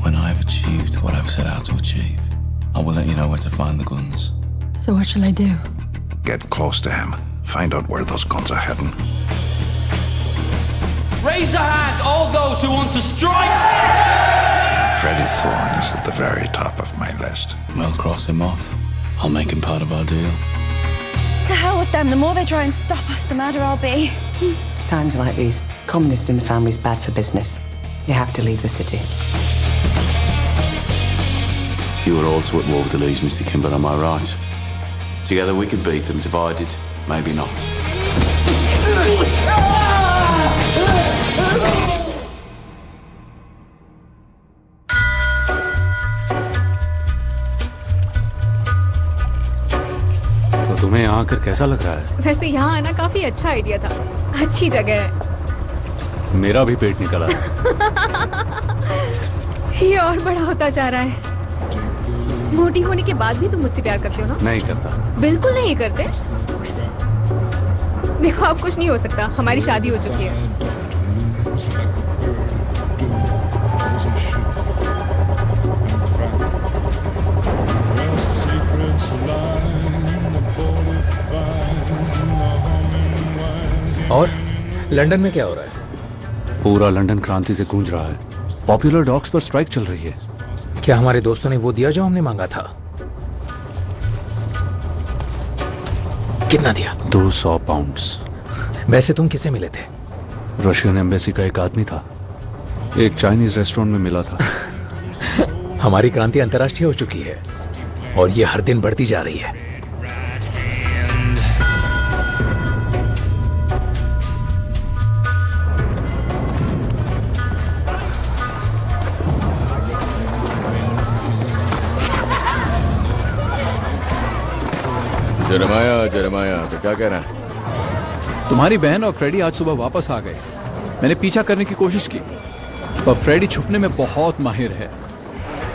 When I've achieved what I've set out to achieve, I will let you know where to find the guns. So what shall I do? Get close to him. Find out where those guns are heading. Raise a hand, all those who want to strike! Freddie Thorne is at the very top of my list. We'll cross him off. I'll make him part of our deal. To hell with them. The more they try and stop us, the madder I'll be. Times like these, communist in the family's bad for business. You have to leave the city. You were also at war with the Lees, Mr. Kimber, am I right? Together we could beat them, divided, maybe not. तो तुम्हें यहाँ आकर कैसा लग रहा है? वैसे यहाँ आना काफी अच्छा आइडिया था। अच्छी जगह है। मेरा भी पेट निकला है। ये और बड़ा होता जा रहा है। मोटी होने के बाद भी तुम मुझसे प्यार करते हो ना? नहीं करता। बिल्कुल नहीं करते। देखो अब कुछ नहीं हो सकता, हमारी शादी हो चुकी है। और लंदन में क्या हो रहा है? पूरा लंदन क्रांति से गूंज रहा है। पॉपुलर डॉग्स पर स्ट्राइक चल रही है। क्या हमारे दोस्तों ने वो दिया जो हमने मांगा था? कितना दिया? 200 पाउंड्स। वैसे तुम किससे मिले थे? रशियन एम्बेसी का एक आदमी था, एक चाइनीज रेस्टोरेंट में मिला था। हमारी क्रांति अंतर्राष्ट्रीय हो चुकी है और ये हर दिन बढ़ती जा रही है। जरमाया तो क्या कह रहा है? तुम्हारी बहन और फ्रेडी आज सुबह वापस आ गए। मैंने पीछा करने की कोशिश की, पर फ्रेडी छुपने में बहुत माहिर है।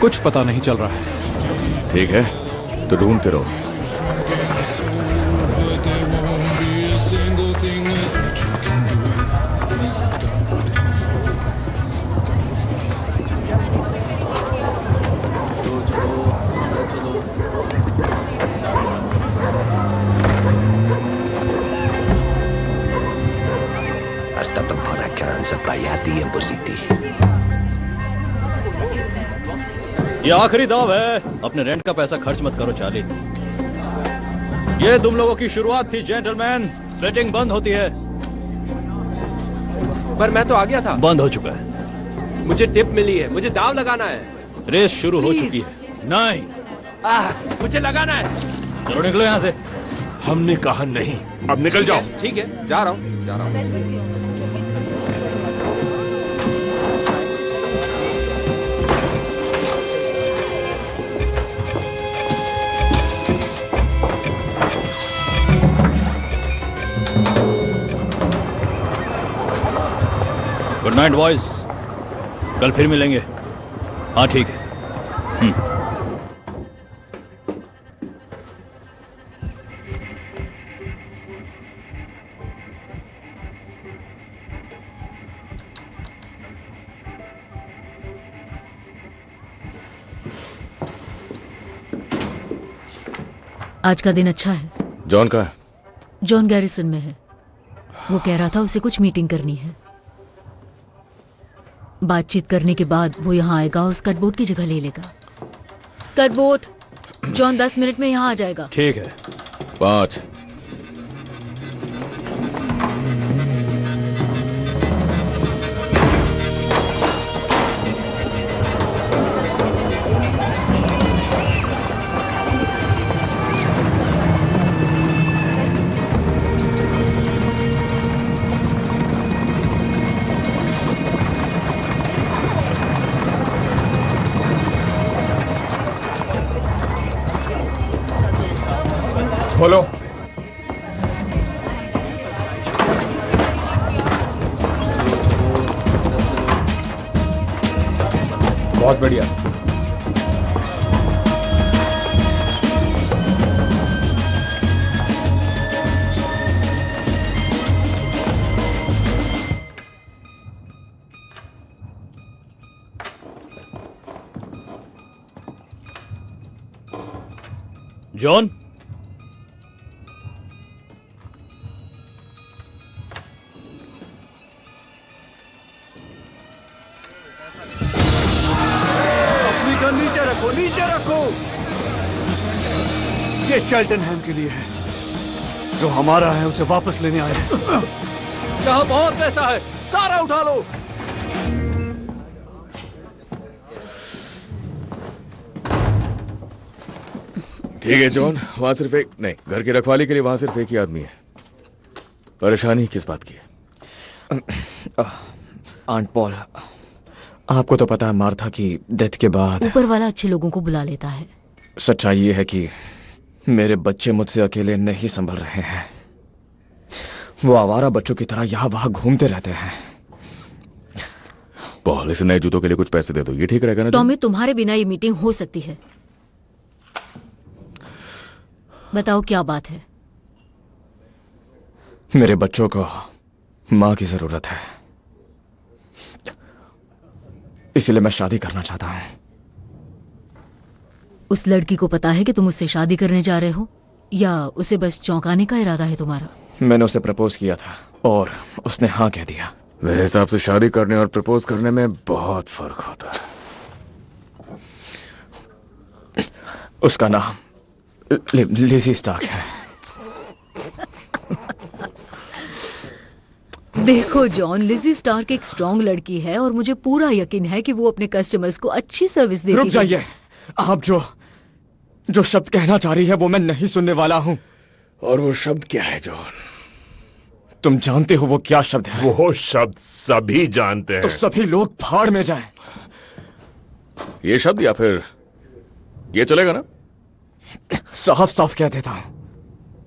कुछ पता नहीं चल रहा है। ठीक है, तो ढूंढते रहो। ये आखिरी दाव है। अपने रेंट का पैसा खर्च मत करो चार्ली। ये तुम लोगों की शुरुआत थी जेंटलमैन। बेटिंग बंद होती है। पर मैं तो आ गया था। बंद हो चुका है। मुझे टिप मिली है, मुझे दाव लगाना है। रेस शुरू हो चुकी है। नहीं, मुझे लगाना है। चलो निकलो यहाँ से। हमने कहा नहीं। अब निकल जाओ। ठीक है, जा रहा हूँ। गुड नाइट बॉयज, कल फिर मिलेंगे। हाँ ठीक है। आज का दिन अच्छा है। जॉन का? जॉन गैरिसन में है। वो कह रहा था उसे कुछ मीटिंग करनी है। बातचीत करने के बाद वो यहाँ आएगा और स्कट बोट की जगह ले लेगा। स्कट बोट, जॉन 10 मिनट में यहाँ आ जाएगा। ठीक है। 5। खोलो। बहुत बढ़िया। जॉन, अपनी गन नीचे रखो, नीचे रखो। ये चेल्टनहैम के लिए है। जो हमारा है उसे वापस लेने आए हैं। यहाँ बहुत पैसा है, सारा उठा लो। ठीक है जॉन, वहां सिर्फ एक नहीं, घर की रखवाली के लिए वहां सिर्फ एक ही आदमी है। परेशानी किस बात की है? आंट पॉल, आपको तो पता है मार्था की डेथ के बाद ऊपर वाला अच्छे लोगों को बुला लेता है। सच्चाई ये है कि मेरे बच्चे मुझसे अकेले नहीं संभल रहे हैं। वो आवारा बच्चों की तरह यहाँ वहां घूमते रहते हैं। पॉल, इसे नए जूतों के लिए कुछ पैसे दे दो, ये ठीक रहेगा ना? टॉमी, तुम्हारे बिना ये मीटिंग हो सकती है। बताओ क्या बात है? मेरे बच्चों को मां की जरूरत है, इसलिए मैं शादी करना चाहता हूं। उस लड़की को पता है कि तुम उससे शादी करने जा रहे हो, या उसे बस चौंकाने का इरादा है तुम्हारा? मैंने उसे प्रपोज किया था और उसने हाँ कह दिया। मेरे हिसाब से शादी करने और प्रपोज करने में बहुत फर्क होता है। उसका नाम लिज़ी स्टार्क है। देखो जॉन, लिज़ी स्टार्क एक स्ट्रॉन्ग लड़की है और मुझे पूरा यकीन है कि वो अपने कस्टमर्स को अच्छी सर्विस देती है। रुक जाइए, आप जो शब्द कहना चाह रही है वो मैं नहीं सुनने वाला हूं। और वो शब्द क्या है जॉन? तुम जानते हो वो क्या शब्द है? वो शब्द सभी जानते हैं। तो सभी लोग भाड़ में जाएं। ये शब्द या फिर ये चलेगा ना? साफ साफ कह देता हूं,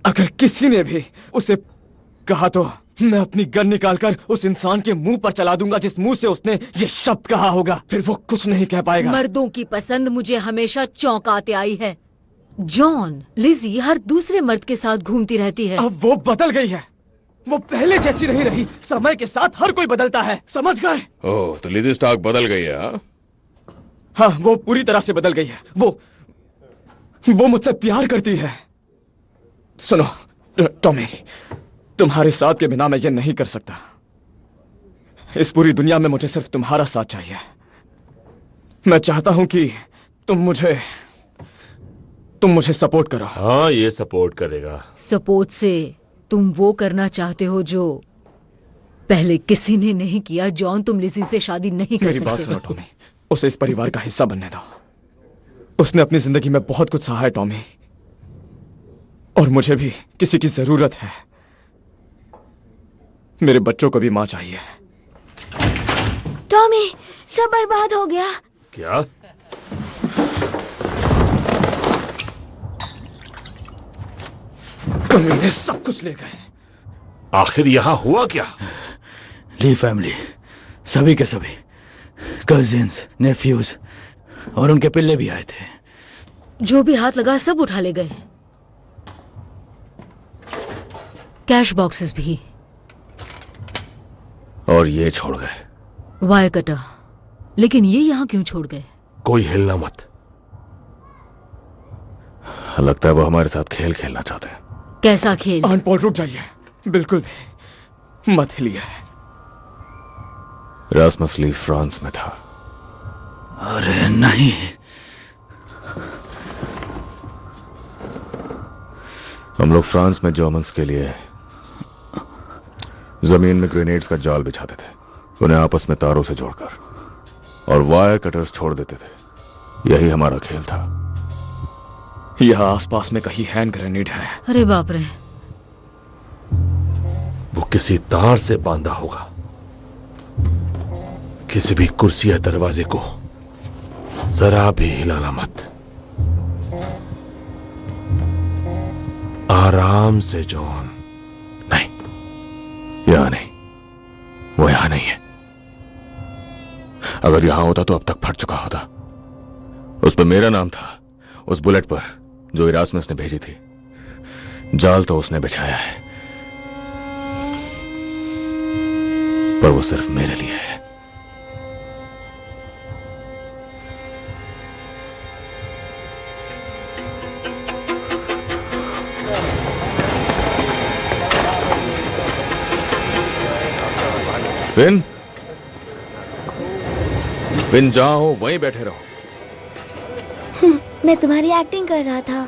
अगर किसी ने भी उसे कहा तो मैं अपनी गन निकालकर उस इंसान के मुंह पर चला दूंगा जिस मुंह से उसने ये शब्द कहा होगा। फिर वो कुछ नहीं कह पाएगा। मर्दों की पसंद मुझे हमेशा चौंकाते आई है जॉन। लिज़ी हर दूसरे मर्द के साथ घूमती रहती है। अब वो बदल गई है, वो पहले जैसी नहीं रही। समय के साथ हर कोई बदलता है, समझ गए? ओह, तो लिज़ी स्टार्क बदल गई है? हाँ, वो पूरी तरह से बदल गई है। वो मुझसे प्यार करती है। सुनो टॉमी, तुम्हारे साथ के बिना मैं ये नहीं कर सकता। इस पूरी दुनिया में मुझे सिर्फ तुम्हारा साथ चाहिए। मैं चाहता हूं कि तुम मुझे सपोर्ट करो। हाँ, ये सपोर्ट करेगा। सपोर्ट से तुम वो करना चाहते हो जो पहले किसी ने नहीं किया। जॉन, तुम लिज़ी से शादी नहीं कर सकते। मेरी बात सुनो टॉमी, उसे इस परिवार का हिस्सा बनने दो। उसने अपनी जिंदगी में बहुत कुछ सहा है टॉमी, और मुझे भी किसी की जरूरत है। मेरे बच्चों को भी मां चाहिए। टॉमी, सब बर्बाद हो गया। क्या? कमीने सब कुछ ले गए। आखिर यहां हुआ क्या? ली फैमिली, सभी के सभी कजिन्स, नेफ्यूज और उनके पिल्ले भी आए थे। जो भी हाथ लगा सब उठा ले गए, कैश बॉक्सेस भी। और ये छोड़ गए वायर कटर। लेकिन ये यहां क्यों छोड़ गए? कोई हिलना मत। लगता है वो हमारे साथ खेल खेलना चाहते हैं। कैसा खेल? आंट पॉल, रुक जाइए, बिल्कुल भी मत हिलिए। रास्मस ली फ्रांस में था। अरे नहीं, हम लोग फ्रांस में जर्मन्स के लिए जमीन में ग्रेनेड्स का जाल बिछाते थे, उन्हें आपस में तारों से जोड़कर, और वायर कटर्स छोड़ देते थे। यही हमारा खेल था। यहां आसपास में कहीं हैंड ग्रेनेड है। अरे बाप रे। वो किसी तार से बांधा होगा। किसी भी कुर्सी या दरवाजे को जरा भी हिलाना मत। आराम से जॉन। नहीं, यहां नहीं, वो यहां नहीं है। अगर यहां होता तो अब तक फट चुका होता। उस पर मेरा नाम था, उस बुलेट पर जो इरास्मस ने भेजी थी। जाल तो उसने बिछाया है, पर वो सिर्फ मेरे लिए है। फिन फिन जहां हो वहीं बैठे रहो। मैं तुम्हारी एक्टिंग कर रहा था।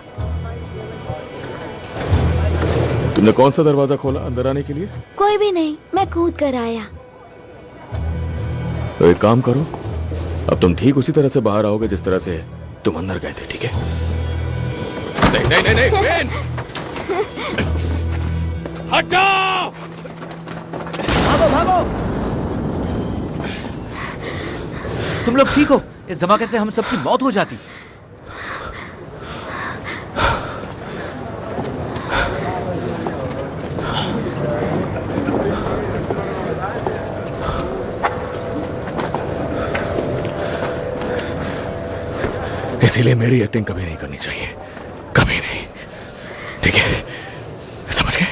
तुमने कौन सा दरवाजा खोला अंदर आने के लिए? कोई भी नहीं, मैं कूद कर आया। तो एक काम करो, अब तुम ठीक उसी तरह से बाहर आओगे जिस तरह से तुम अंदर गए थे, ठीक है? नहीं नहीं नहीं, नहीं फिन! हटाओ! भागो भागो! तुम लोग ठीक हो? इस धमाके से हम सबकी मौत हो जाती। इसीलिए मेरी एक्टिंग कभी नहीं करनी चाहिए, कभी नहीं, ठीक है? समझ गए?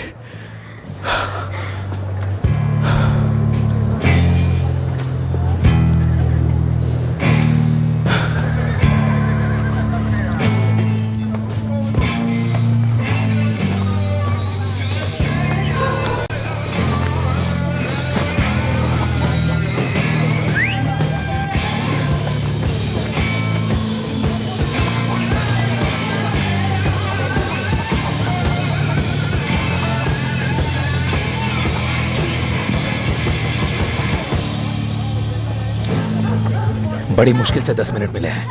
बड़ी मुश्किल से 10 मिनट मिले हैं।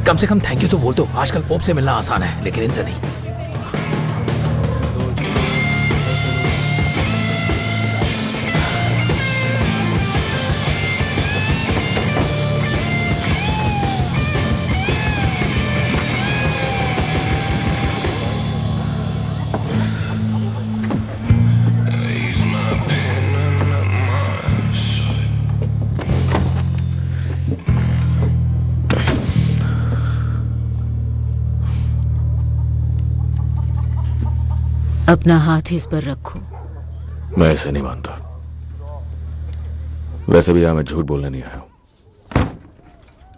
कम से कम थैंक यू तो बोल दो। आजकल पोप से मिलना आसान है, लेकिन इनसे नहीं। अपना हाथ इस पर रखो। मैं ऐसे नहीं मानता। वैसे भी यहां मैं झूठ बोलने नहीं आया हूं।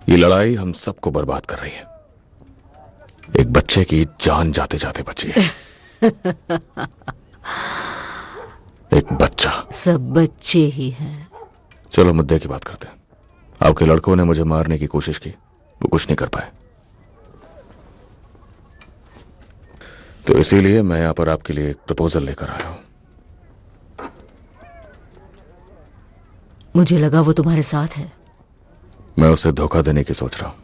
ये लड़ाई हम सबको बर्बाद कर रही है। एक बच्चे की जान जाते जाते बची है। एक बच्चा। सब बच्चे ही हैं। चलो मुद्दे की बात करते हैं। आपके लड़कों ने मुझे मारने की कोशिश की, वो कुछ नहीं कर पाए। तो इसीलिए मैं यहां पर आपके लिए एक प्रपोजल लेकर आया हूं। मुझे लगा वो तुम्हारे साथ है। मैं उसे धोखा देने की सोच रहा हूं।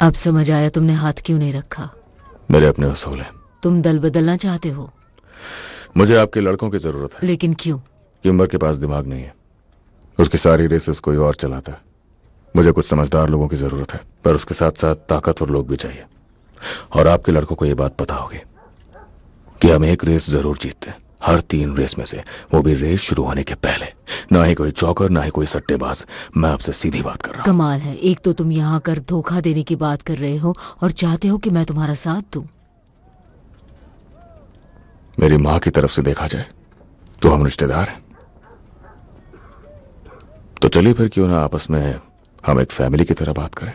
अब समझ आया तुमने हाथ क्यों नहीं रखा। मेरे अपने उसूल हैं। तुम दल बदलना चाहते हो। मुझे आपके लड़कों की जरूरत है। लेकिन क्यों? किम्बर के पास दिमाग नहीं है। उसकी सारी रेसेस कोई और चलाता है। मुझे कुछ समझदार लोगों की जरूरत है, पर उसके साथ साथ ताकतवर लोग भी चाहिए। और आपके लड़कों को यह बात पता होगी कि हम एक रेस जरूर जीतते हैं, हर 3 रेस में से, वो भी रेस शुरू होने के पहले। ना ही कोई चौकर, ना ही कोई सट्टेबाज। मैं आपसे सीधी बात कर रहा हूं। कमाल है, एक तो तुम यहाँ कर धोखा देने की बात कर रहे हो और चाहते हो कि मैं तुम्हारा साथ दूं। मेरी मां की तरफ से देखा जाए तो हम रिश्तेदार हैं। तो चलिए फिर क्यों ना आपस में हम एक फैमिली की तरह बात करें।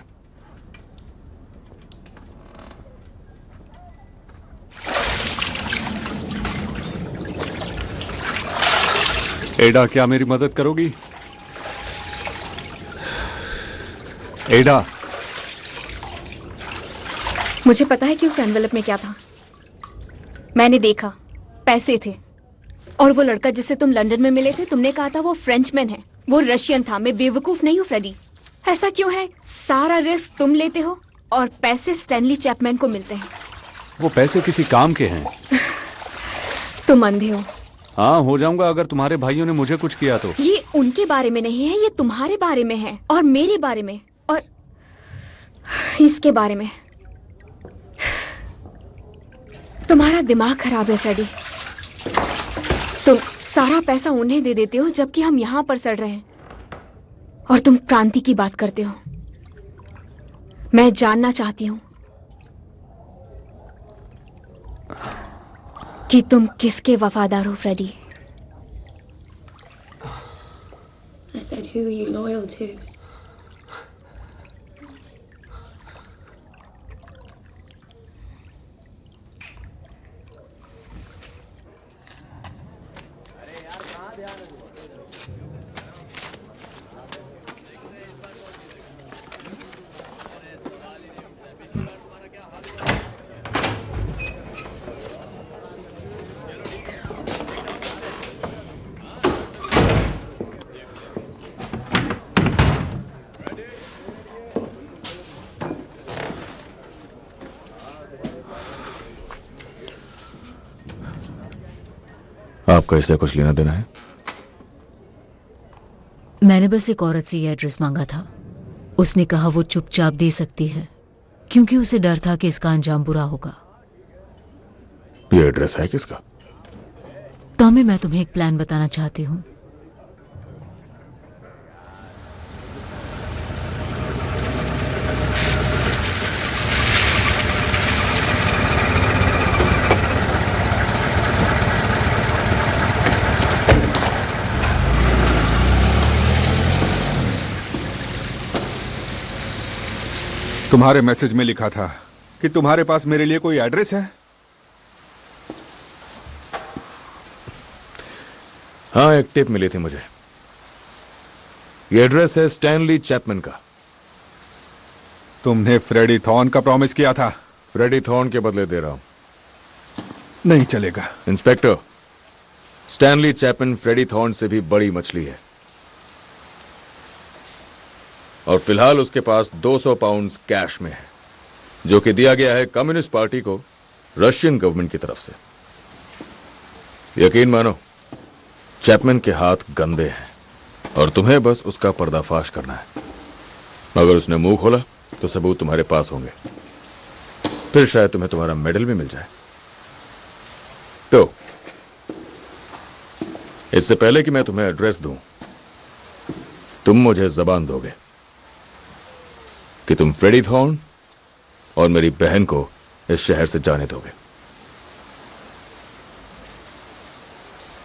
एडा, क्या मेरी मदद करोगी? एडा, मुझे पता है कि उस एनवेलप में क्या था। मैंने देखा, पैसे थे। और वो लड़का जिससे तुम लंदन में मिले थे, तुमने कहा था वो फ्रेंचमैन है। वो रशियन था। मैं बेवकूफ नहीं हूँ फ्रेडी। ऐसा क्यों है? सारा रिस्क तुम लेते हो और पैसे स्टैनली चैपमैन को मिलते हैं। वो पैसे किसी काम के हैं। तुम अंधे हो। हाँ, हो जाऊंगा अगर तुम्हारे भाइयों ने मुझे कुछ किया तो। ये उनके बारे में नहीं है, ये तुम्हारे बारे में है, और मेरे बारे में, और इसके बारे में। तुम्हारा दिमाग खराब है फ्रेडी। तुम सारा पैसा उन्हें दे देते हो जबकि हम यहां पर सड़ रहे हैं, और तुम क्रांति की बात करते हो। मैं जानना चाहती हूं कि तुम किसके वफादार हो Freddy. I said, who are you loyal to? आपका इससे कुछ लेना देना है? मैंने बस एक औरत से ये एड्रेस मांगा था। उसने कहा वो चुपचाप दे सकती है क्योंकि उसे डर था कि इसका अंजाम बुरा होगा। ये एड्रेस है किसका? टॉमी, मैं तुम्हें एक प्लान बताना चाहती हूँ। तुम्हारे मैसेज में लिखा था कि तुम्हारे पास मेरे लिए कोई एड्रेस है? हाँ, एक टिप मिली थी मुझे। ये एड्रेस है स्टैनली चैपमैन का। तुमने फ्रेडी थॉर्न का प्रॉमिस किया था। फ्रेडी थॉर्न के बदले दे रहा हूं। नहीं चलेगा। Inspector, Stanley Chapman Freddie Thorne से भी बड़ी मछली है और फिलहाल उसके पास 200 पाउंड्स कैश में है, जो कि दिया गया है कम्युनिस्ट पार्टी को रशियन गवर्नमेंट की तरफ से। यकीन मानो, चैपमैन के हाथ गंदे हैं और तुम्हें बस उसका पर्दाफाश करना है। अगर उसने मुंह खोला तो सबूत तुम्हारे पास होंगे, फिर शायद तुम्हें तुम्हारा मेडल भी मिल जाए। तो इससे पहले कि मैं तुम्हें एड्रेस दूं, तुम मुझे जबान दोगे कि तुम फ्रेडी थॉर्न और मेरी बहन को इस शहर से जाने दोगे?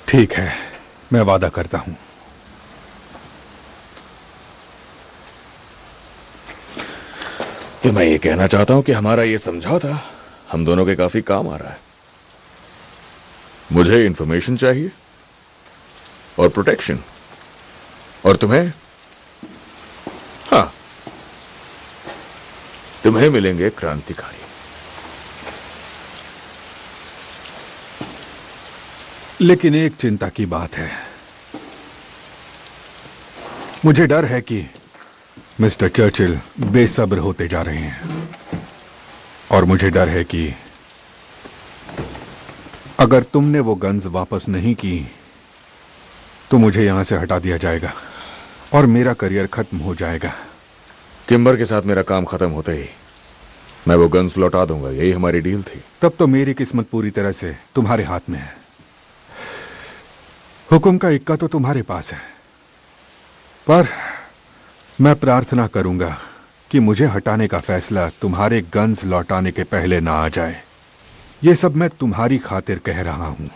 ठीक है, मैं वादा करता हूं। तो मैं ये कहना चाहता हूं कि हमारा ये समझौता हम दोनों के काफी काम आ रहा है। मुझे इंफॉर्मेशन चाहिए और प्रोटेक्शन, और तुम्हें, हाँ, तुम्हें मिलेंगे क्रांतिकारी। लेकिन एक चिंता की बात है। मुझे डर है कि मिस्टर चर्चिल बेसब्र होते जा रहे हैं और मुझे डर है कि अगर तुमने वो गन्स वापस नहीं की तो मुझे यहां से हटा दिया जाएगा और मेरा करियर खत्म हो जाएगा। किम्बर के साथ मेरा काम खत्म होते ही मैं वो गन्स लौटा दूंगा, यही हमारी डील थी। तब तो मेरी किस्मत पूरी तरह से तुम्हारे हाथ में है। हुक्म का इक्का तो तुम्हारे पास है, पर मैं प्रार्थना करूंगा कि मुझे हटाने का फैसला तुम्हारे गन्स लौटाने के पहले ना आ जाए। ये सब मैं तुम्हारी खातिर कह रहा हूं,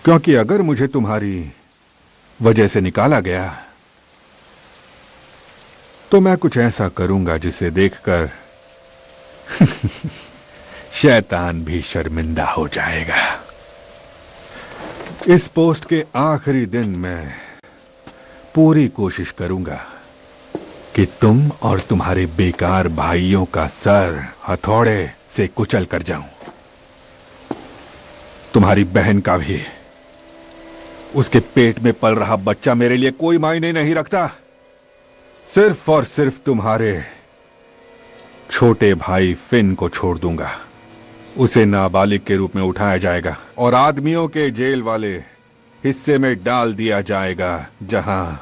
क्योंकि अगर मुझे तुम्हारी वजह से निकाला गया तो मैं कुछ ऐसा करूंगा जिसे देखकर शैतान भी शर्मिंदा हो जाएगा। इस पोस्ट के आखिरी दिन मैं पूरी कोशिश करूंगा कि तुम और तुम्हारे बेकार भाइयों का सर हथौड़े से कुचल कर जाऊं। तुम्हारी बहन का भी। उसके पेट में पल रहा बच्चा मेरे लिए कोई मायने नहीं रखता। सिर्फ और सिर्फ तुम्हारे छोटे भाई फिन को छोड़ दूंगा। उसे नाबालिग के रूप में उठाया जाएगा और आदमियों के जेल वाले हिस्से में डाल दिया जाएगा, जहां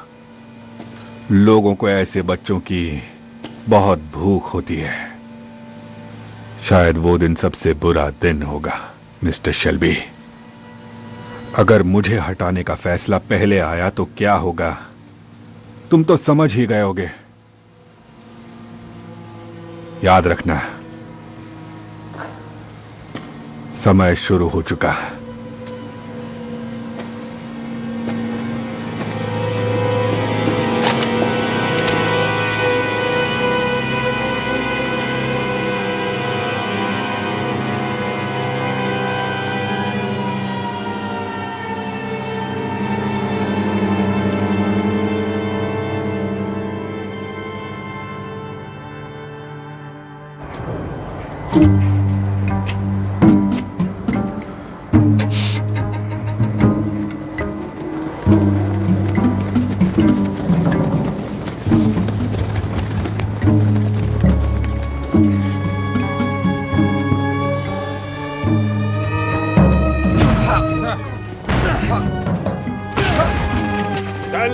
लोगों को ऐसे बच्चों की बहुत भूख होती है। शायद वो दिन सबसे बुरा दिन होगा मिस्टर शेल्बी। अगर मुझे हटाने का फैसला पहले आया तो क्या होगा, तुम तो समझ ही गए होगे। याद रखना, समय शुरू हो चुका है।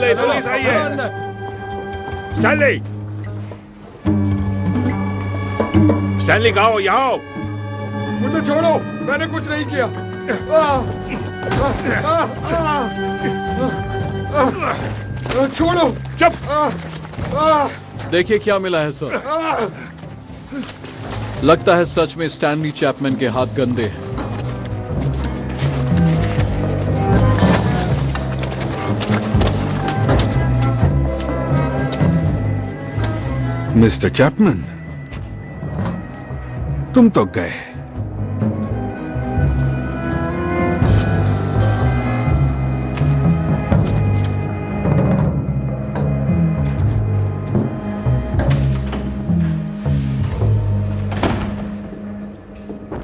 स्टैनली पुलिस आई है। स्टैनली, स्टैनली कहाँ हो? यहाँ आओ। मुझे छोड़ो, मैंने कुछ नहीं किया। छोड़ो। चुप। देखिए क्या मिला है सर। लगता है सच में स्टैनली चैपमैन के हाथ गंदे हैं। मिस्टर चैपमैन, तुम तो गए।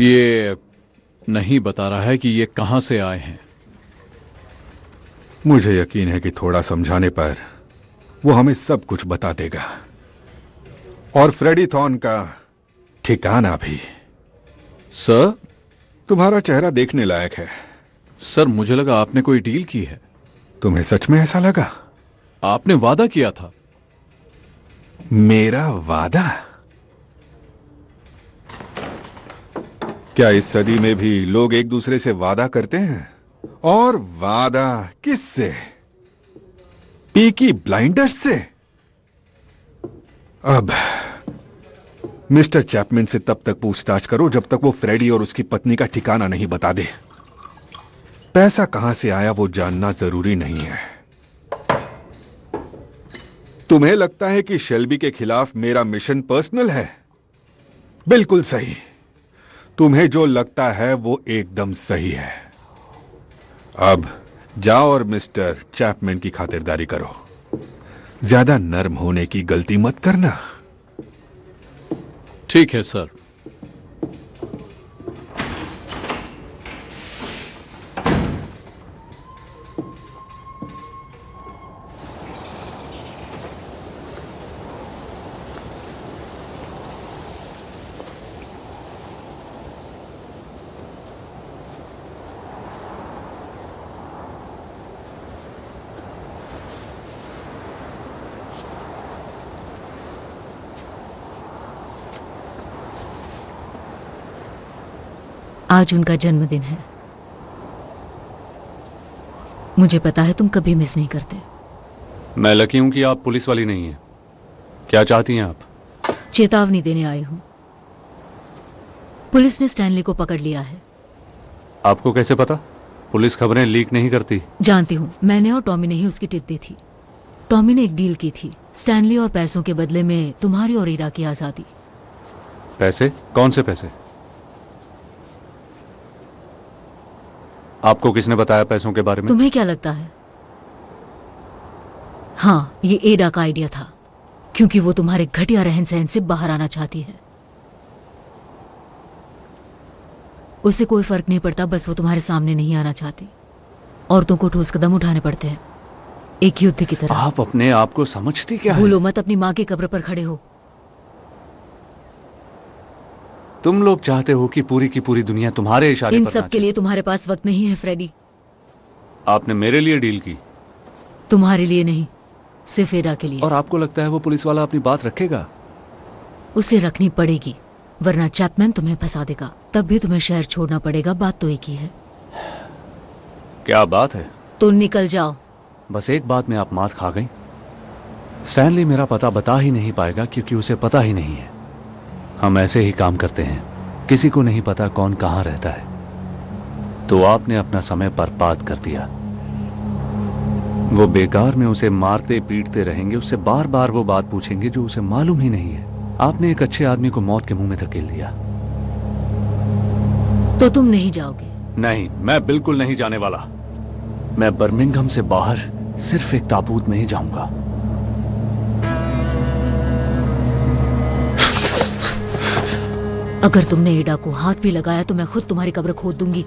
ये नहीं बता रहा है कि ये कहां से आए हैं। मुझे यकीन है कि थोड़ा समझाने पर वो हमें सब कुछ बता देगा, और फ्रेडी थॉर्न का ठिकाना भी। सर, तुम्हारा चेहरा देखने लायक है। सर, मुझे लगा आपने कोई डील की है। तुम्हें सच में ऐसा लगा? आपने वादा किया था। मेरा वादा? क्या इस सदी में भी लोग एक दूसरे से वादा करते हैं? और वादा किससे? पीकी ब्लाइंडर्स से? अब मिस्टर चैपमैन से तब तक पूछताछ करो जब तक वो फ्रेडी और उसकी पत्नी का ठिकाना नहीं बता दे। पैसा कहां से आया वो जानना जरूरी नहीं है। तुम्हें लगता है कि शेल्बी के खिलाफ मेरा मिशन पर्सनल है? बिल्कुल सही। तुम्हें जो लगता है वो एकदम सही है। अब जाओ और मिस्टर चैपमैन की खातिरदारी करो। ज्यादा नर्म होने की गलती मत करना। ठीक है सर। आज उनका जन्मदिन है। मुझे पता है तुम कभी मिस नहीं करते। मैं लकी हूं कि आप पुलिस वाली नहीं हैं। क्या चाहती हैं आप? चेतावनी देने आई हूं। पुलिस ने स्टैनली को पकड़ लिया है। आपको कैसे पता? पुलिस खबरें लीक नहीं करती। जानती हूं, मैंने और टॉमी ने ही उसकी टिप दी थी। टॉमी ने एक डील की थी, स्टैनली और पैसों के बदले में तुम्हारी और ईरा की आजादी। पैसे? कौन से पैसे? आपको किसने बताया पैसों के बारे में? तुम्हें क्या लगता है? हाँ, ये एडा का आइडिया था, क्योंकि वो तुम्हारे घटिया रहन सहन से बाहर आना चाहती है। उससे कोई फर्क नहीं पड़ता, बस वो तुम्हारे सामने नहीं आना चाहती। औरतों को ठोस कदम उठाने पड़ते हैं, एक युद्ध की तरह। आप अपने आप को समझती क्या है? भूलो मत, अपनी माँ की कब्र पर खड़े हो। तुम लोग चाहते हो कि पूरी की पूरी दुनिया तुम्हारे इशारे इन पर सब के लिए तुम्हारे पास वक्त नहीं है फ्रेडी। आपने मेरे लिए डील की। तुम्हारे लिए नहीं, सिर्फ एडा के लिए। और आपको लगता है वो पुलिस वाला अपनी बात रखेगा? उसे रखनी पड़ेगी, वरना चैपमैन तुम्हें फंसा देगा। तब भी तुम्हें शहर छोड़ना पड़ेगा। बात तो एक ही है। क्या बात है? तो निकल जाओ। बस एक बात में आप मात खा गई। स्टैनली मेरा पता बता ही नहीं पाएगा, क्योंकि उसे पता ही नहीं है। हम ऐसे ही काम करते हैं, किसी को नहीं पता कौन कहाँ रहता है। तो आपने अपना समय बर्बाद कर दिया। वो बेकार में उसे मारते पीटते रहेंगे, उससे बार बार वो बात पूछेंगे जो उसे मालूम ही नहीं है। आपने एक अच्छे आदमी को मौत के मुंह में धकेल दिया। तो तुम नहीं जाओगे? नहीं, मैं बिल्कुल नहीं जाने वाला। मैं बर्मिंघम से बाहर सिर्फ एक ताबूत में ही जाऊंगा। अगर तुमने एडा को हाथ भी लगाया तो मैं खुद तुम्हारी कब्र खोद दूंगी।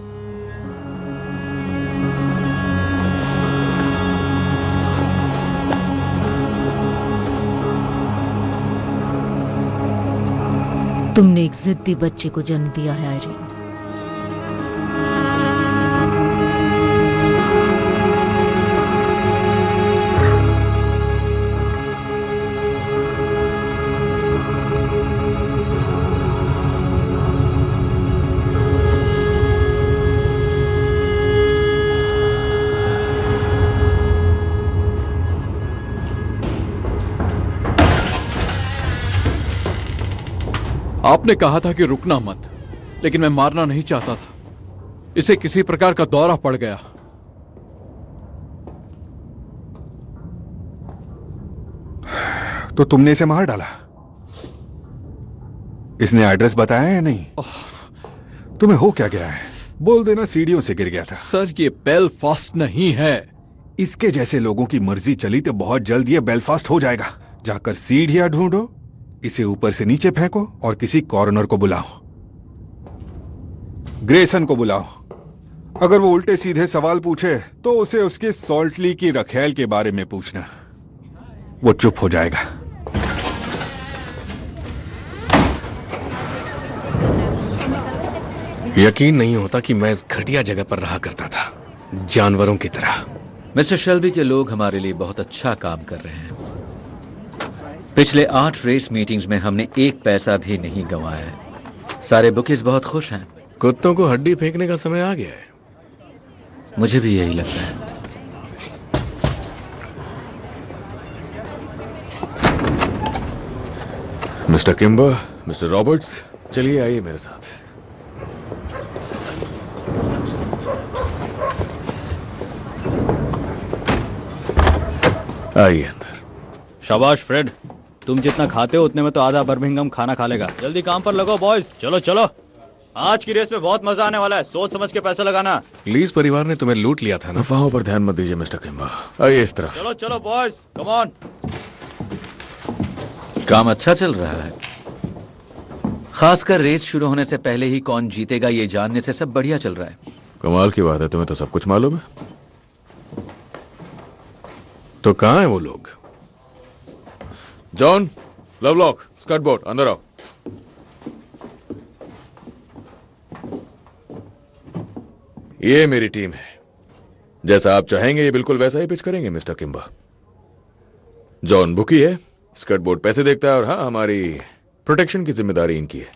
तुमने एक जिद्दी बच्चे को जन्म दिया है आयरीन। आपने कहा था कि रुकना मत, लेकिन मैं मारना नहीं चाहता था। इसे किसी प्रकार का दौरा पड़ गया। तो तुमने इसे मार डाला? इसने एड्रेस बताया या नहीं? तुम्हें हो क्या गया है? बोल देना सीढ़ियों से गिर गया था। सर, ये बेलफास्ट नहीं है। इसके जैसे लोगों की मर्जी चली तो बहुत जल्द ये बेलफास्ट हो जाएगा। जाकर सीढ़ियां ढूंढो, इसे ऊपर से नीचे फेंको और किसी कॉर्नर को बुलाओ। ग्रेसन को बुलाओ। अगर वो उल्टे सीधे सवाल पूछे तो उसे उसके सॉल्ट ली की रखेल के बारे में पूछना। वो चुप हो जाएगा। यकीन नहीं होता कि मैं इस घटिया जगह पर रहा करता था, जानवरों की तरह। मिस्टर शेल्बी के लोग हमारे लिए बहुत अच्छा काम कर रहे हैं। पिछले 8 रेस मीटिंग्स में हमने एक पैसा भी नहीं गंवाया है। सारे बुकीज बहुत खुश हैं। कुत्तों को हड्डी फेंकने का समय आ गया है। मुझे भी यही लगता है। मिस्टर किम्बर, मिस्टर रॉबर्ट्स, चलिए आइए मेरे साथ। आइए अंदर। शाबाश फ्रेड, तुम जितना खाते हो उतने में तो आधा बर्मिंघम खाना खा लेगा। जल्दी काम पर लगो बॉयज, चलो चलो। आज की रेस में बहुत मजा आने वाला है, सोच समझ के पैसा लगाना। लीज परिवार ने तुम्हें लूट लिया था ना। अफवाहों पर ध्यान मत दीजिए मिस्टर किम्बर। आइए इस तरफ। चलो चलो बॉयज, कम ऑन। काम अच्छा चल रहा है। खासकर रेस शुरू होने से पहले ही कौन जीतेगा ये जानने से सब बढ़िया चल रहा है। कमाल की बात है, तुम्हें तो सब कुछ मालूम है। तो कहाँ है वो लोग? जॉन, लवलॉक, स्कर्ट बोर्ड, अंदर आओ। ये मेरी टीम है। जैसा आप चाहेंगे ये बिल्कुल वैसा ही पिच करेंगे मिस्टर किम्बर। जॉन बुकी है, स्कर्ट बोर्ड पैसे देखता है, और हाँ, हमारी प्रोटेक्शन की जिम्मेदारी इनकी है।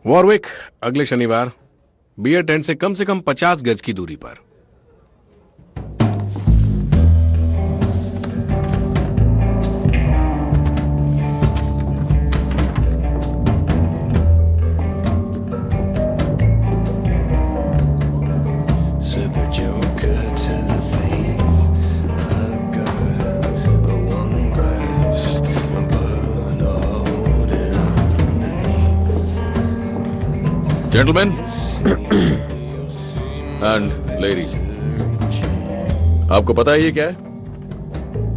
वॉरविक, अगले शनिवार बियर टेंट से कम 50 गज की दूरी पर। जेंटलमैन एंड लेडीज, आपको पता है ये क्या है?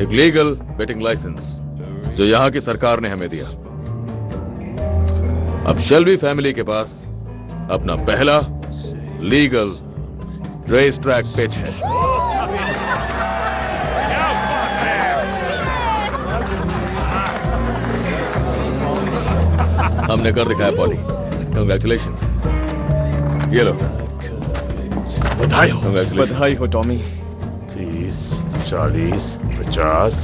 एक लीगल बेटिंग लाइसेंस जो यहां की सरकार ने हमें दिया। अब शेल्बी फैमिली के पास अपना पहला लीगल रेस ट्रैक पिच है। हमने कर दिखाया पॉली। कंग्रेचुलेशंस। ये लो। बधाई हो। बधाई हो टॉमी। 30, 40, 50।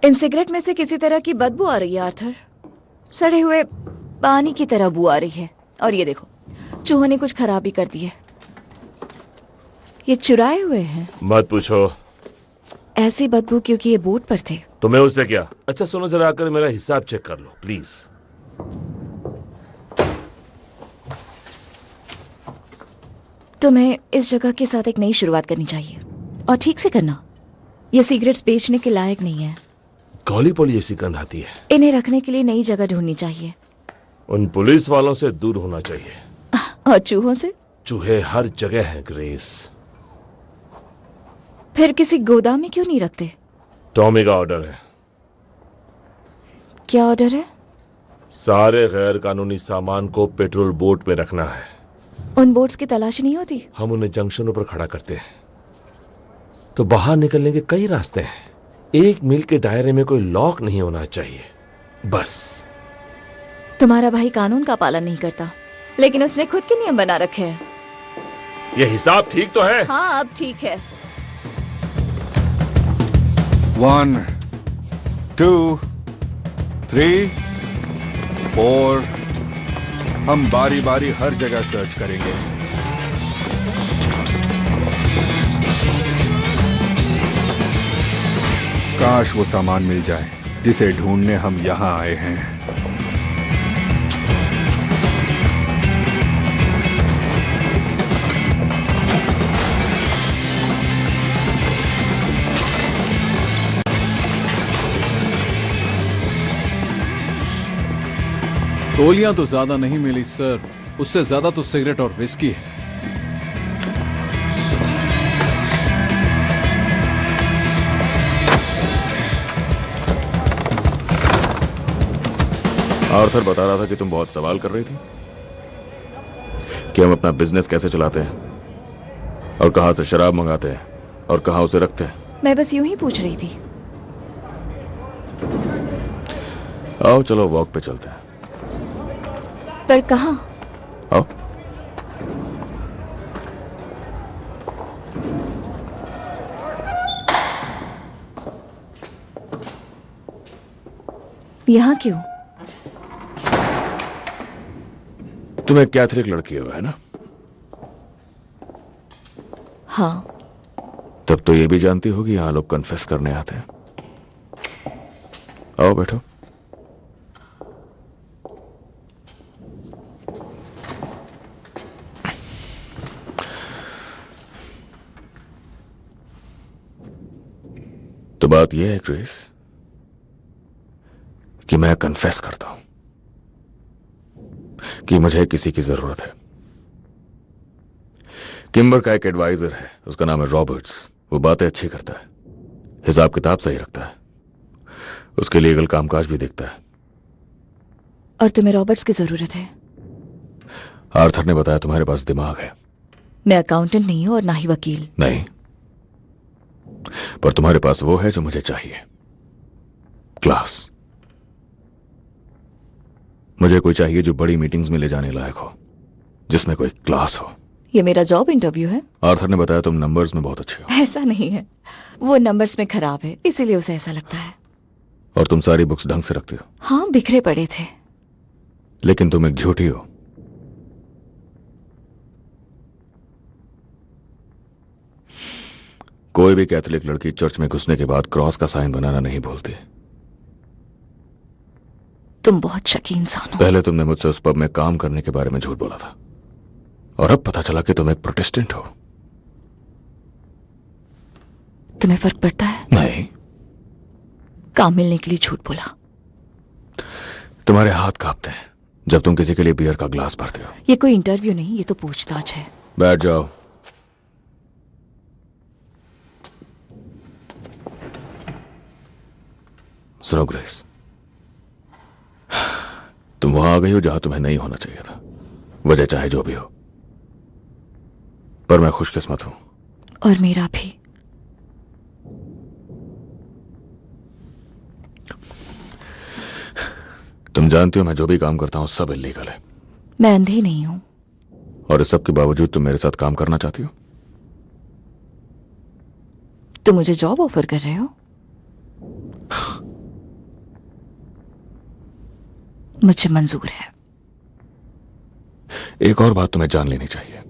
इन सिगरेट में से किसी तरह की बदबू आ रही है आर्थर। सड़े हुए पानी की तरह बू आ रही है। और ये देखो, चूहों ने कुछ खराबी कर दी है। ये चुराए हुए हैं। मत पूछो। ऐसी बदबू क्योंकि ये बोट पर थे। तुम्हें उससे क्या? अच्छा सुनो, जरा आकर मेरा हिसाब चेक कर लो प्लीज। तुम्हें इस जगह के साथ एक नई शुरुआत करनी चाहिए, और ठीक से करना। ये सिगरेट्स बेचने के लायक नहीं है। कौली पोली जैसी गंध आती है। इन्हें रखने के लिए नई जगह ढूंढनी चाहिए। उन पुलिस वालों से दूर होना चाहिए। और चूहों से? चूहे हर जगह हैं ग्रेस। फिर किसी गोदाम में क्यों नहीं रखते? टॉमी का ऑर्डर है। क्या ऑर्डर है? सारे गैर कानूनी सामान को पेट्रोल बोट में रखना है। उन बोट्स की तलाश नहीं होती? हम उन्हें जंक्शनों पर खड़ा करते हैं, तो बाहर निकलने के कई रास्ते हैं। 1 मील के दायरे में कोई लॉक नहीं होना चाहिए, बस। तुम्हारा भाई कानून का पालन नहीं करता, लेकिन उसने खुद के नियम बना रखे हैं। ये हिसाब ठीक तो है? हाँ, अब ठीक है। 1, 2, 3, 4। हम बारी बारी हर जगह सर्च करेंगे। काश वो सामान मिल जाए जिसे ढूंढने हम यहाँ आए हैं। गोलियां तो ज्यादा नहीं मिली सर, उससे ज्यादा तो सिगरेट और विस्की है। आर्थर बता रहा था कि तुम बहुत सवाल कर रही थी कि हम अपना बिजनेस कैसे चलाते हैं और कहां से शराब मंगाते हैं और कहां उसे रखते हैं। मैं बस यूं ही पूछ रही थी। आओ चलो वॉक पे चलते हैं। पर कहां? आओ। यहां क्यों? तुम एक कैथलिक लड़की हो, है ना? हाँ। तब तो ये भी जानती होगी यहां लोग कन्फेस करने आते हैं। आओ बैठो। तो बात यह है क्रिस कि मैं कन्फेस करता हूं कि मुझे किसी की जरूरत है। किम्बर का एक एडवाइजर है, उसका नाम है रॉबर्ट्स। वो बातें अच्छी करता है, हिसाब किताब सही रखता है, उसके लीगल कामकाज भी देखता है। और तुम्हें रॉबर्ट्स की जरूरत है? आर्थर ने बताया तुम्हारे पास दिमाग है। मैं अकाउंटेंट नहीं हूं और ना ही वकील। नहीं, पर तुम्हारे पास वो है जो मुझे चाहिए, क्लास। मुझे कोई चाहिए जो बड़ी मीटिंग्स में ले जाने लायक हो, जिसमें कोई क्लास हो। ये मेरा जॉब इंटरव्यू है। आर्थर ने बताया तुम नंबर्स में बहुत अच्छे हो। ऐसा नहीं है, वो नंबर्स में खराब है, इसीलिए उसे ऐसा लगता है। और तुम सारी बुक्स ढंग से रखते हो। हाँ, बिखरे पड़े थे। लेकिन तुम एक झूठी हो। कोई भी कैथोलिक लड़की चर्च में घुसने के बाद क्रॉस का साइन बनाना नहीं भूलती। तुम बहुत शकी इंसान हो। पहले तुमने मुझसे उस पब में काम करने के बारे में झूठ बोला था, और अब पता चला कि तुम एक प्रोटेस्टेंट हो। तुम्हें फर्क पड़ता है? नहीं। काम मिलने के लिए झूठ बोला। तुम्हारे हाथ कांपते हैं जब तुम किसी के लिए बियर का ग्लास भरते हो। ये कोई इंटरव्यू नहीं, ये तो पूछताछ है। बैठ जाओ। सुनो ग्रेस, तुम वहां आ गई हो जहां तुम्हें नहीं होना चाहिए था, वजह चाहे जो भी हो। पर मैं खुशकिस्मत हूं। और मेरा भी। तुम जानती हो मैं जो भी काम करता हूं सब इल्लीगल है। मैं अंधी नहीं हूं। और इस सब के बावजूद तुम मेरे साथ काम करना चाहती हो? तुम मुझे जॉब ऑफर कर रहे हो? मुझे मंजूर है। एक और बात तुम्हें जान लेनी चाहिए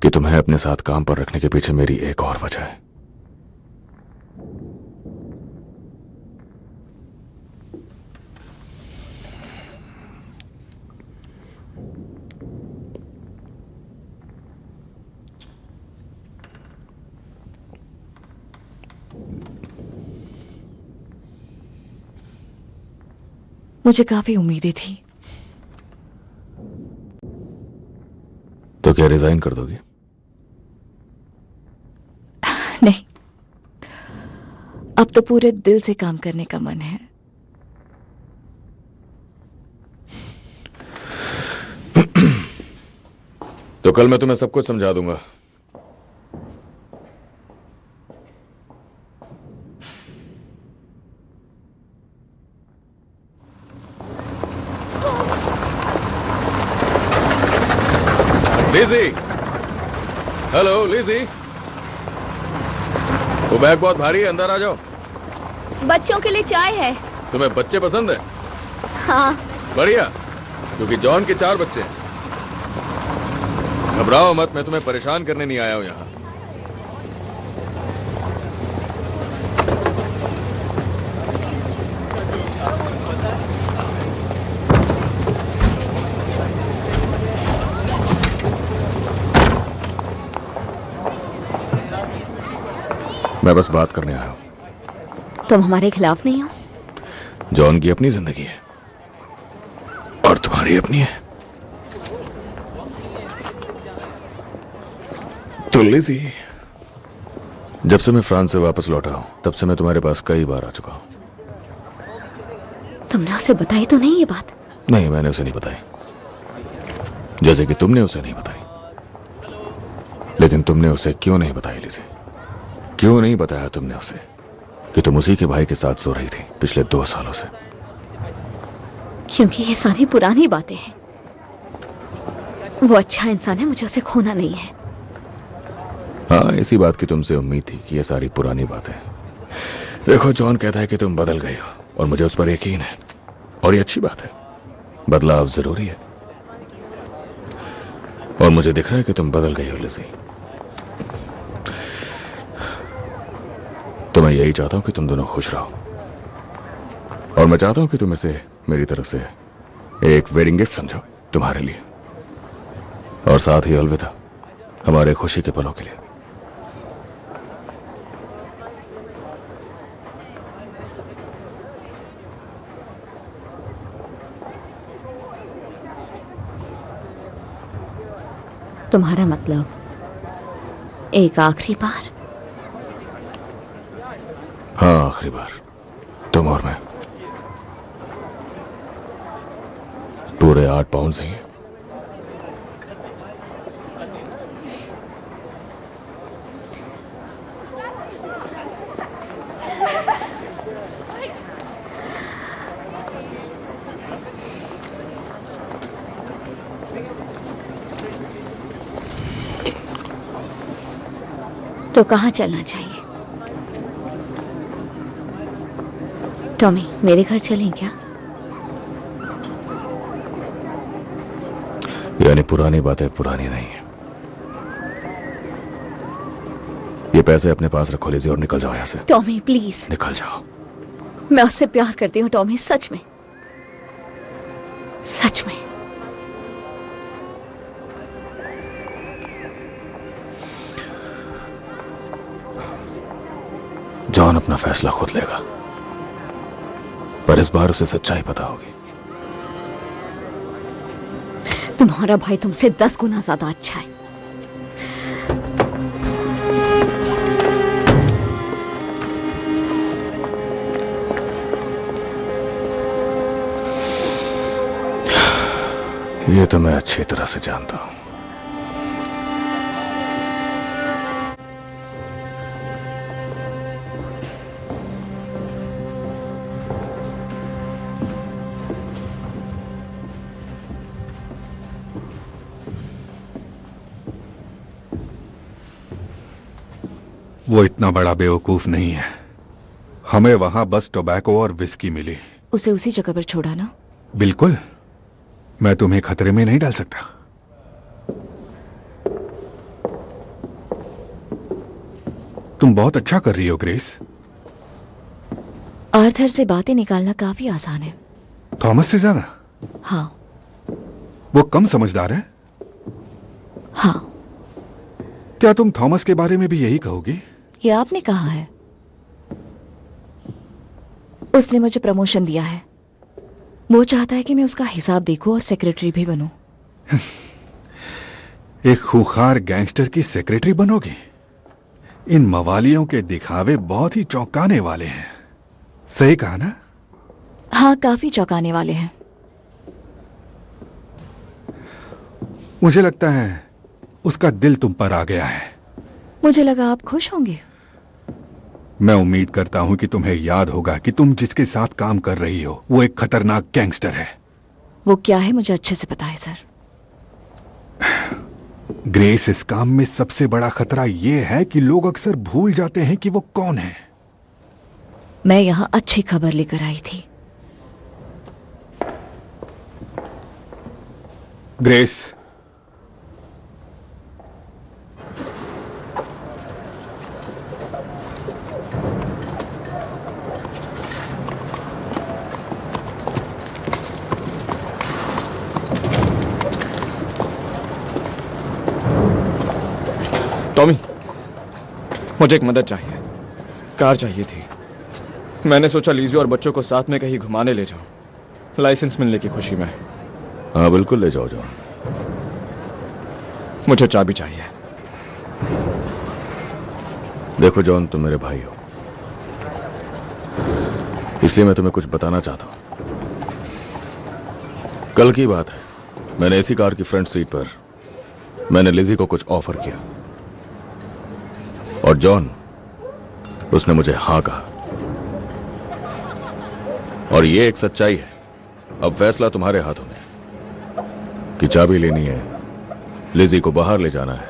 कि तुम्हें अपने साथ काम पर रखने के पीछे मेरी एक और वजह है। मुझे काफी उम्मीदें थी। तो क्या रिजाइन कर दोगी? नहीं, अब तो पूरे दिल से काम करने का मन है। तो कल मैं तुम्हें सब कुछ समझा दूंगा। लिज़ी, हेलो लिज़ी, वो बैग बहुत भारी है, अंदर आ जाओ। बच्चों के लिए चाय है। तुम्हें बच्चे पसंद है? हाँ। बढ़िया, क्योंकि जॉन के 4 बच्चे हैं। घबराओ मत, मैं तुम्हें परेशान करने नहीं आया हूं यहां। मैं बस बात करने आया हूं। तुम हमारे खिलाफ नहीं हो? जॉन की अपनी जिंदगी है और तुम्हारी अपनी है। तो लिज़ी, जब से मैं फ्रांस से वापस लौटा हूं तब से मैं तुम्हारे पास कई बार आ चुका हूं। तुमने उसे बताई तो नहीं ये बात? नहीं, मैंने उसे नहीं बताई, जैसे कि तुमने उसे नहीं बताई। लेकिन तुमने उसे क्यों नहीं बताई लिज़ी? क्यों नहीं बताया तुमने उसे कि तुम उसी के भाई के साथ सो रही थी पिछले 2 सालों से? क्योंकि ये सारी पुरानी बातें हैं। वो अच्छा इंसान है, मुझे उसे खोना नहीं है। हाँ, इसी बात की तुमसे उम्मीद थी कि ये सारी पुरानी बातें। देखो, जॉन कहता है कि तुम बदल गई हो और मुझे उस पर यकीन है, और ये अच्छी बात है। बदलाव जरूरी है और मुझे दिख रहा है कि तुम बदल गई हो लिज़ी। तो मैं यही चाहता हूं कि तुम दोनों खुश रहो, और मैं चाहता हूं कि तुम इसे मेरी तरफ से एक वेडिंग गिफ्ट समझो तुम्हारे लिए, और साथ ही अलविदा हमारे खुशी के पलों के लिए। तुम्हारा मतलब एक आखिरी बार? हाँ, आखिरी बार, तुम और मैं। पूरे 8 पाउंड सही है। तो कहाँ चलना चाहिए? टॉमी, मेरे घर चलें क्या? यानी पुरानी बातें पुरानी नहीं है। ये पैसे अपने पास रखो लिज़ी और निकल जाओ यहाँ से। Tommy please. निकल जाओ। मैं उससे प्यार करती हूँ टॉमी, सच में, सच में। जॉन अपना फैसला खुद लेगा, पर इस बार उसे सच्चाई पता होगी। तुम्हारा भाई तुमसे 10 गुना ज्यादा अच्छा है। ये तो मैं अच्छी तरह से जानता हूं। वो इतना बड़ा बेवकूफ नहीं है। हमें वहां बस टोबैको और विस्की मिली। उसे उसी जगह पर छोड़ा ना? बिल्कुल। मैं तुम्हें खतरे में नहीं डाल सकता। तुम बहुत अच्छा कर रही हो ग्रेस। आर्थर से बातें निकालना काफी आसान है। थॉमस से ज्यादा? हाँ। वो कम समझदार है? हाँ। क्या तुम थॉमस के बारे में भी यही कहोगी? ये आपने कहा है। उसने मुझे प्रमोशन दिया है। वो चाहता है कि मैं उसका हिसाब देखूं और सेक्रेटरी भी बनूं। एक खूंखार गैंगस्टर की सेक्रेटरी बनोगी? इन मवालियों के दिखावे बहुत ही चौंकाने वाले हैं। सही कहा ना? हाँ, काफी चौंकाने वाले हैं। मुझे लगता है उसका दिल तुम पर आ गया है। मुझे लगा आप खुश होंगे। मैं उम्मीद करता हूं कि तुम्हें याद होगा कि तुम जिसके साथ काम कर रही हो वो एक खतरनाक गैंगस्टर है। वो क्या है मुझे अच्छे से पता है सर। ग्रेस, इस काम में सबसे बड़ा खतरा यह है कि लोग अक्सर भूल जाते हैं कि वो कौन है। मैं यहां अच्छी खबर लेकर आई थी। ग्रेस, टॉमी, मुझे एक मदद चाहिए। कार चाहिए थी। मैंने सोचा लीजियो और बच्चों को साथ में कहीं घुमाने ले जाऊं, लाइसेंस मिलने की खुशी में। हाँ बिल्कुल ले जाओ जॉन। मुझे चाबी चाहिए। देखो जॉन, तुम मेरे भाई हो, इसलिए मैं तुम्हें कुछ बताना चाहता हूं। कल की बात है, मैंने इसी कार की फ्रंट सीट पर मैंने लिजी को कुछ ऑफर किया और जॉन, उसने मुझे हाँ कहा। और ये एक सच्चाई है। अब फैसला तुम्हारे हाथों में कि चाबी लेनी है, लिजी को बाहर ले जाना है,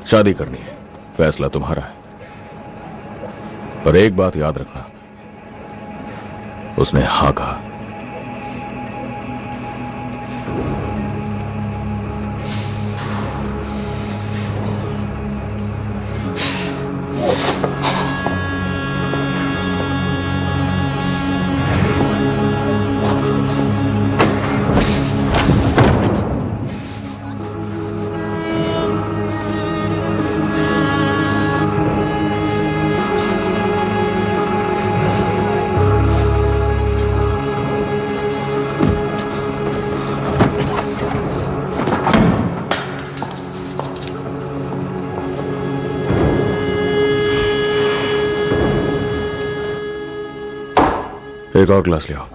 शादी करनी है। फैसला तुम्हारा है। पर एक बात याद रखना, उसने हाँ कहा। एक और ग्लास ले आओ।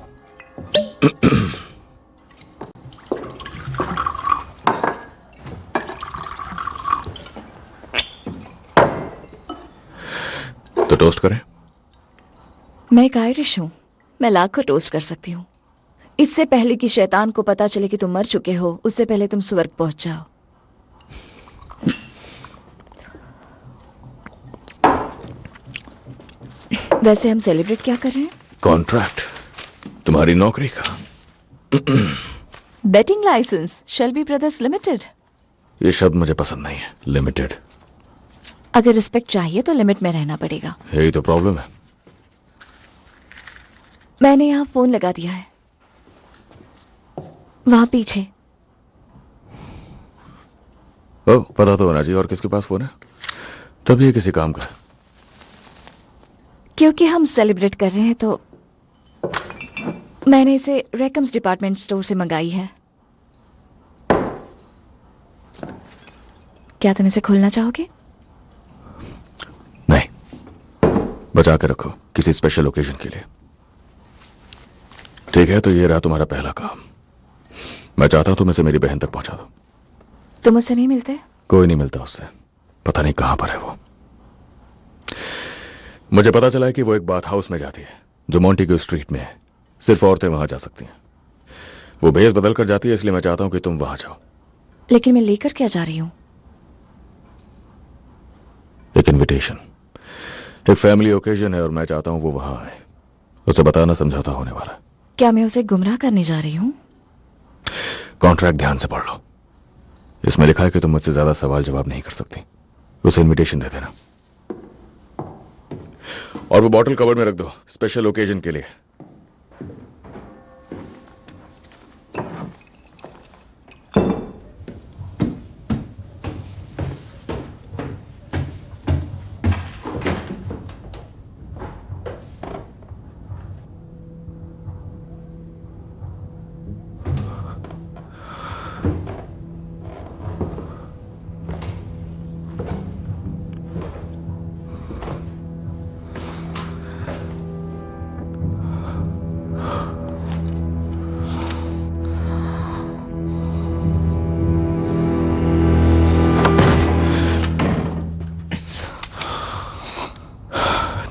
तो टोस्ट करें? मैं एक आयरिश हूं, मैं लाखों टोस्ट कर सकती हूँ। इससे पहले कि शैतान को पता चले कि तुम मर चुके हो, उससे पहले तुम स्वर्ग पहुंच जाओ। वैसे हम सेलिब्रेट क्या कर रहे हैं? कॉन्ट्रैक्ट, तुम्हारी नौकरी का। Betting licence, Shelby Brothers Limited. ये शब्द मुझे पसंद नहीं है, लिमिटेड। अगर रिस्पेक्ट चाहिए तो लिमिट में रहना पड़ेगा। यही तो प्रॉब्लम है। मैंने यहाँ फोन लगा दिया है, वहां पीछे। ओ, पता तो होना चाहिए। और किसके पास फोन है? तभी किसी काम का है। क्योंकि हम सेलिब्रेट कर रहे हैं तो मैंने इसे रेकम्स डिपार्टमेंट स्टोर से मंगाई है। क्या तुम इसे खोलना चाहोगे? नहीं, बचा के रखो किसी स्पेशल ओकेजन के लिए। ठीक है, तो ये रहा तुम्हारा पहला काम। मैं चाहता हूं तुम इसे मेरी बहन तक पहुंचा दो। तुम उससे नहीं मिलते? कोई नहीं मिलता उससे, पता नहीं कहां पर है वो। मुझे पता चला है कि वो एक बाथ हाउस में जाती है जो मोंटेग्यू स्ट्रीट में है। सिर्फ औरतें वहां जा सकती हैं। वो भेस बदल कर जाती है, इसलिए मैं चाहता हूं कि तुम वहां जाओ। लेकिन मैं लेकर क्या जा रही हूं? एक इनविटेशन, एक फैमिली ओकेजन है और मैं चाहता हूं वो वहां आए। उसे बताना समझौता होने वाला है। क्या मैं उसे गुमराह करने जा रही हूं? कॉन्ट्रैक्ट ध्यान से पढ़ लो। इसमें लिखा है कि तुम मुझसे ज्यादा सवाल जवाब नहीं कर सकती। उसे इनविटेशन दे देना और वो बॉटल कवर में रख दो, स्पेशल ओकेजन के लिए।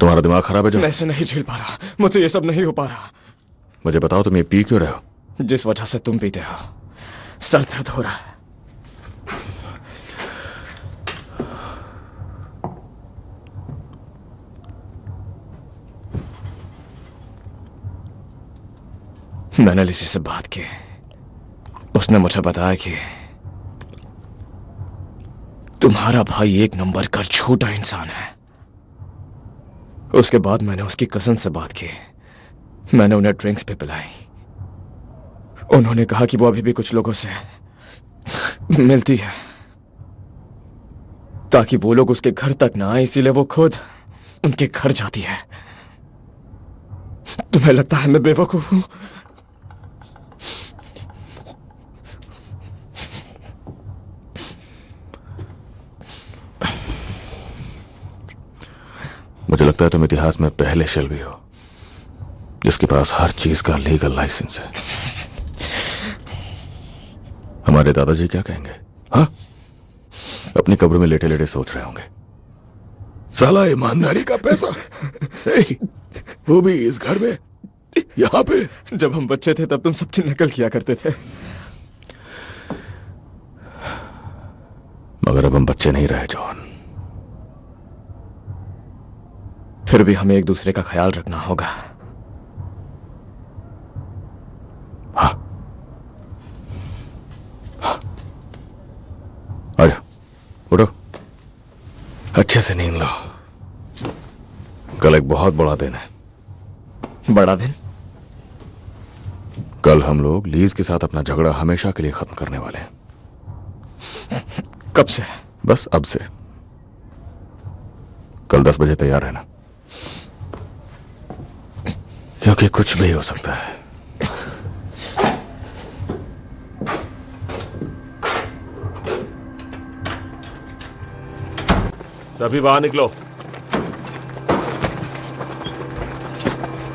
तुम्हारा दिमाग खराब है जो? मैं इसे नहीं झेल पा रहा, मुझसे ये सब नहीं हो पा रहा। मुझे बताओ तुम ये पी क्यों रहे हो? जिस वजह से तुम पीते हो, सर दर्द हो रहा है। मैंने लिसी से बात की, उसने मुझे बताया कि तुम्हारा भाई एक नंबर का झूठा इंसान है। उसके बाद मैंने उसकी कजन से बात की, मैंने उन्हें ड्रिंक्स भी पिलाई। उन्होंने कहा कि वो अभी भी कुछ लोगों से मिलती है ताकि वो लोग उसके घर तक ना आए, इसीलिए वो खुद उनके घर जाती है। तुम्हें लगता है मैं बेवकूफ हूं? मुझे लगता है तुम इतिहास में पहले शेल्बी हो जिसके पास हर चीज का लीगल लाइसेंस है। हमारे दादाजी क्या कहेंगे? हाँ, अपनी कब्र में लेटे लेटे सोच रहे होंगे, साला ईमानदारी का पैसा वो भी इस घर में, यहां पे। जब हम बच्चे थे तब तुम सबकी नकल किया करते थे, मगर अब हम बच्चे नहीं रहे जॉन। फिर भी हमें एक दूसरे का ख्याल रखना होगा। हाँ, हाँ। आजा, उठो, अच्छे से नींद लो। कल एक बहुत बड़ा दिन है। बड़ा दिन? कल हम लोग लीज के साथ अपना झगड़ा हमेशा के लिए खत्म करने वाले हैं। कब से? बस अब से। कल 10 बजे तैयार रहना, क्योंकि कुछ भी हो सकता है। सभी बाहर निकलो।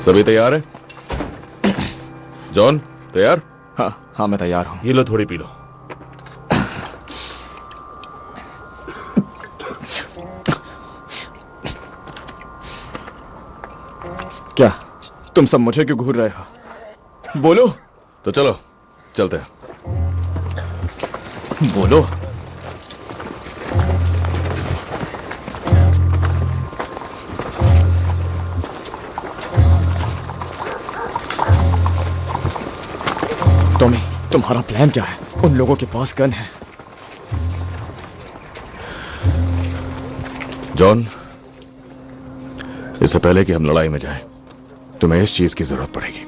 सभी तैयार है? जॉन तैयार? हाँ हाँ, मैं तैयार हूं। ये लो, थोड़ी पी लो। क्या तुम सब मुझे क्यों घूर रहे हो? बोलो। तो चलो चलते हैं। बोलो। टॉमी, तुम्हारा प्लान क्या है? उन लोगों के पास गन है। जॉन, इससे पहले कि हम लड़ाई में जाएं, तुम्हें इस चीज की जरूरत पड़ेगी।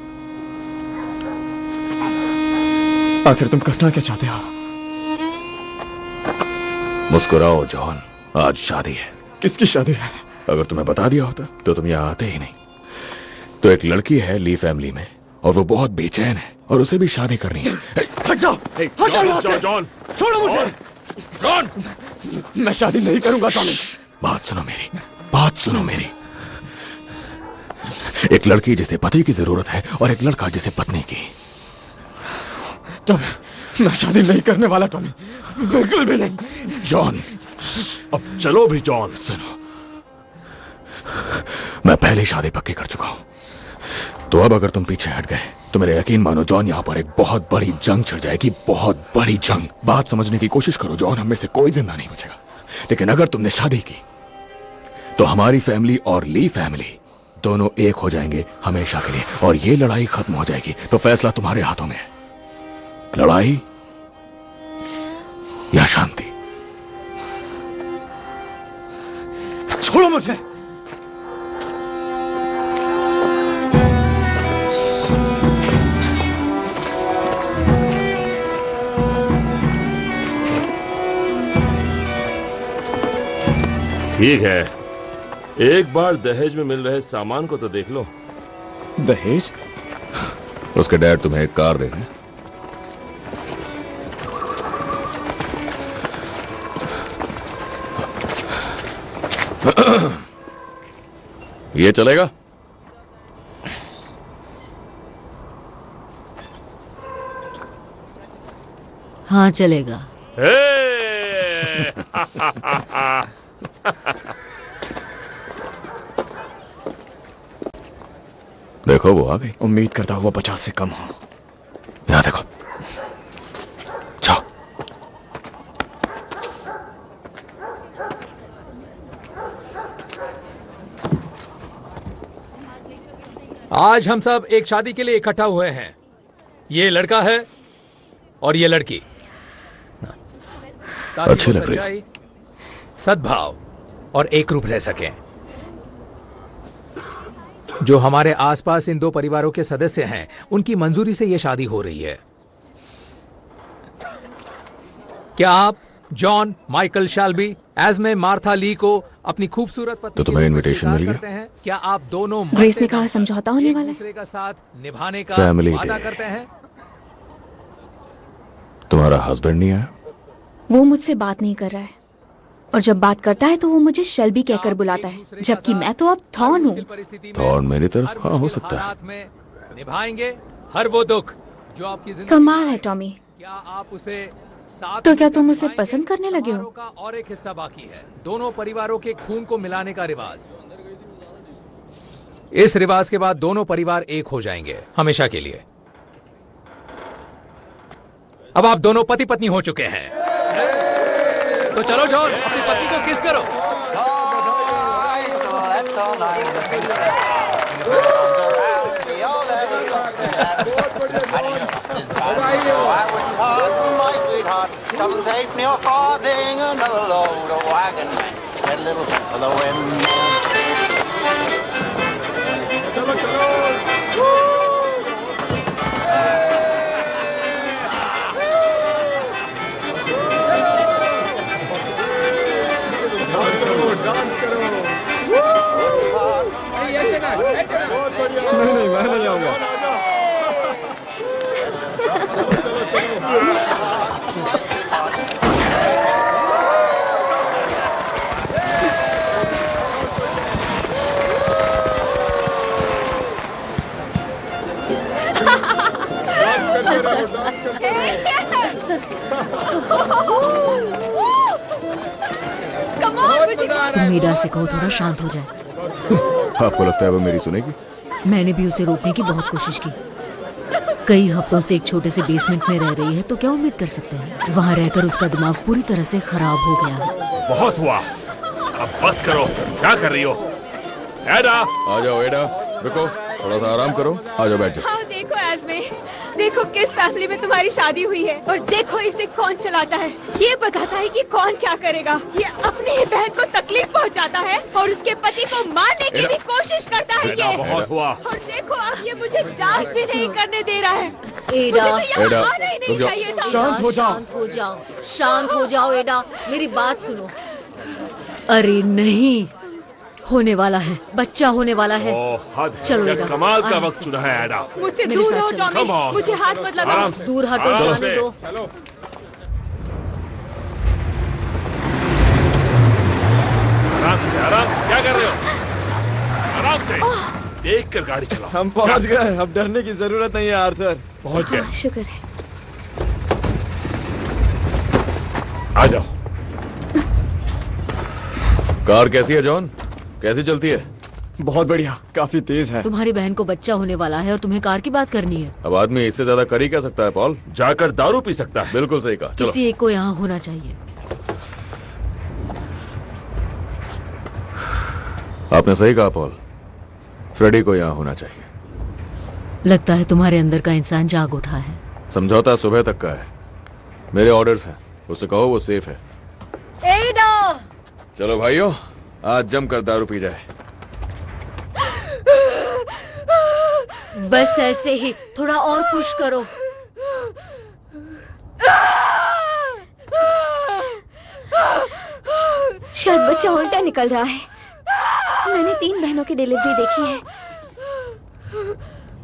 आखिर तुम करना क्या चाहते हो? मुस्कुराओ जॉन, आज शादी है। किसकी शादी है? अगर तुम्हें बता दिया होता तो तुम यहां आते ही नहीं। तो एक लड़की है ली फैमिली में और वो बहुत बेचैन है और उसे भी शादी करनी है। हट जाओ, हट जाओ यहाँ से। जॉन, छोड़ो मुझे। जॉन, मैं शादी नहीं करूंगा टॉमी। बात सुनो मेरी, बात सुनो मेरी। एक लड़की जिसे पति की जरूरत है और एक लड़का जिसे पत्नी की। टॉमी, मैं शादी नहीं करने वाला टॉमी, बिल्कुल भी नहीं। जॉन, अब चलो भी जॉन। सुनो, मैं पहले शादी पक्की कर चुका हूं, तो अब अगर तुम पीछे हट गए तो मेरे यकीन मानो जॉन, यहां पर एक बहुत बड़ी जंग छिड़ जाएगी, बहुत बड़ी जंग। बात समझने की कोशिश करो जॉन, हम में से कोई जिंदा नहीं बचेगा। लेकिन अगर तुमने शादी की तो हमारी फैमिली और ली फैमिली दोनों एक हो जाएंगे हमेशा के लिए, और ये लड़ाई खत्म हो जाएगी। तो फैसला तुम्हारे हाथों में है, लड़ाई या शांति। छोड़ो मुझे। ठीक है, एक बार दहेज में मिल रहे सामान को तो देख लो। दहेज? उसके डैड तुम्हें एक कार दे रहे हैं। ये चलेगा? हाँ चलेगा। देखो वो आ गई। उम्मीद करता हूँ वो 50 से कम हो। यहाँ देखो, जाओ। आज हम सब एक शादी के लिए इकट्ठा हुए हैं। ये लड़का है और ये लड़की। अच्छे लग रहे हैं। सद्भाव और एक रूप रह सकें। जो हमारे आसपास इन दो परिवारों के सदस्य हैं, उनकी मंजूरी से यह शादी हो रही है। क्या आप जॉन माइकल शेल्बी एज़मे मार्था ली को अपनी खूबसूरत पत्नी तो तुम्हें इनविटेशन मिल गया? करते हैं। क्या आप दोनों ग्रेस ने कहा समझौता होने वाला है। दूसरे का साथ निभाने का Family वादा day। करते हैं? तुम्हारा हस्बैंड नहीं आया? वो मुझसे बात नहीं कर रहा है, और जब बात करता है तो वो मुझे शेल्बी कहकर बुलाता है, जबकि मैं तो अब थॉर्न हूँ। थॉर्न मेरी तरफ? हाँ, हो सकता है। हालात में निभाएंगे हर वो दुख जो आपकी जिंदगी कमाल है टॉमी। क्या आप उसे साथ तो क्या तुम उसे पसंद करने लगे हो? का और एक हिस्सा बाकी है, दोनों परिवारों के खून को मिलाने का रिवाज। इस रिवाज के बाद दोनों परिवार एक हो जाएंगे हमेशा के लिए। अब आप दोनों पति पत्नी हो चुके हैं, तो चलो जॉन अपनी पत्नी को किस करो। Come and take me off farthing, another load of wagon men. Get a little of the wind. नहीं, मैं नहीं आऊंगा। तुम मीडा से कहो थोड़ा शांत हो जाए। आपको लगता है वो मेरी सुनेगी? मैंने भी उसे रोकने की बहुत कोशिश की। कई हफ्तों से एक छोटे से बेसमेंट में रह रही है, तो क्या उम्मीद कर सकते हैं? वहाँ रहकर उसका दिमाग पूरी तरह से खराब हो गया है। बहुत हुआ, अब बस करो। क्या कर रही हो? एडा, आ जाओ एडा, रुको, थोड़ा सा आराम करो, आ जाओ बैठ जाओ। हाँ देखो एस्मे, देखो किस फैमिली में तुम्हारी शादी हुई है, और देखो इसे कौन चलाता है। ये बताता है कि कौन क्या करेगा। ये अपनी ही बहन को तकलीफ पहुंचाता है और उसके पति को मारने की भी कोशिश करता है ये। बहुत हुआ। और देखो अब ये मुझे डांस भी नहीं करने दे रहा है। एडा, मुझे तो यहाँ एडा, आना ही नहीं रुक जाओ। चाहिए था। शांत हो जाओ। शांत हो जाओ, शांत हो जाओ एडा, मेरी बात सुनो। अरे नहीं, होने वाला है, बच्चा होने वाला है। चलो क्या एडा, कमाल का वक्त चुना है एडा। मुझसे मेरे दूर साथ हो चलो। Tommy, Come on। मुझे हाथ मत लगाओ। आराम से। दूर हटो, आराम जाने से। दो। आराम से, क्या कर रहे हो? आराम से, देख कर गाड़ी चलाओ। हम पहुंच गए, अब डरने की जरूरत नहीं है आर्थर। पहुंच गए। शुक्र है। आ जाओ। कार कैसी है जॉन? कैसी चलती है? बहुत बढ़िया, काफी तेज है। तुम्हारी बहन को बच्चा होने वाला है और तुम्हें कार की बात करनी है। अब आदमी इससे ज्यादा कर ही क्या सकता है पॉल? जाकर दारू पी सकता है। बिल्कुल सही कहा, चलो। किसी एक को यहाँ होना चाहिए। आपने सही कहा पॉल, फ्रेडी को यहाँ होना चाहिए। लगता है तुम्हारे अंदर का इंसान जाग उठा है। समझौता सुबह तक का है, मेरे ऑर्डर्स हैं, उससे कहो वो सेफ है। एडा! चलो भाइयों, आज जमकर दारू पी जाए। बस ऐसे ही, थोड़ा और पुश करो। शायद बच्चा उल्टा निकल रहा है। मैंने 3 बहनों की डिलीवरी देखी है।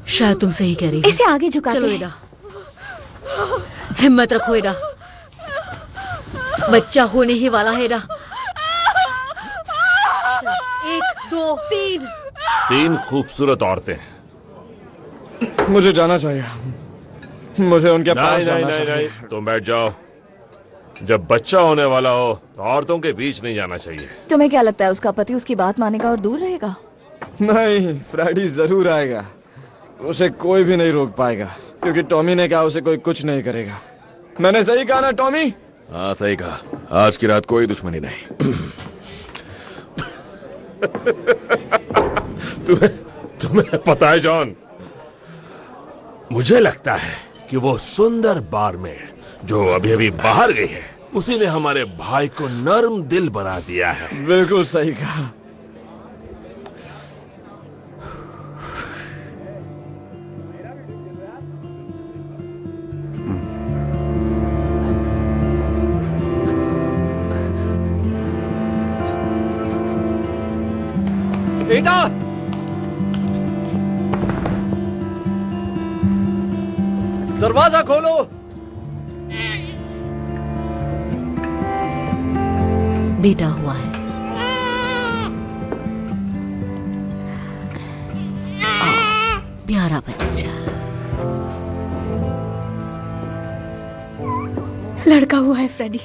शायद तुम सही कह रही हो। इसे आगे झुकाते चलो हैं। एडा, हिम्मत रखो एडा, बच्चा होने ही वाला है एडा। 1 2 3। 3 खूबसूरत औरतें। मुझे जाना चाहिए, मुझे उनके पास नहीं, जाना नहीं, चाहिए। नहीं, तुम बैठ जाओ। जब बच्चा होने वाला हो तो औरतों के बीच नहीं जाना चाहिए। तुम्हें क्या लगता है उसका पति उसकी बात मानेगा और दूर रहेगा? नहीं, फ्राइडी जरूर आएगा। उसे कोई भी नहीं रोक पाएगा, क्योंकि टॉमी ने कहा उसे कोई कुछ नहीं करेगा। मैंने सही कहा ना टॉमी? हाँ सही कहा, आज की रात कोई दुश्मनी नहीं। तुम्हें पता है जॉन, मुझे लगता है कि वो सुंदर बारमेड जो अभी अभी बाहर गई है, उसी ने हमारे भाई को नर्म दिल बना दिया है। बिल्कुल सही कहा। बेटा दरवाजा खोलो। बेटा हुआ है। प्यारा बच्चा। लड़का हुआ है फ्रेडी।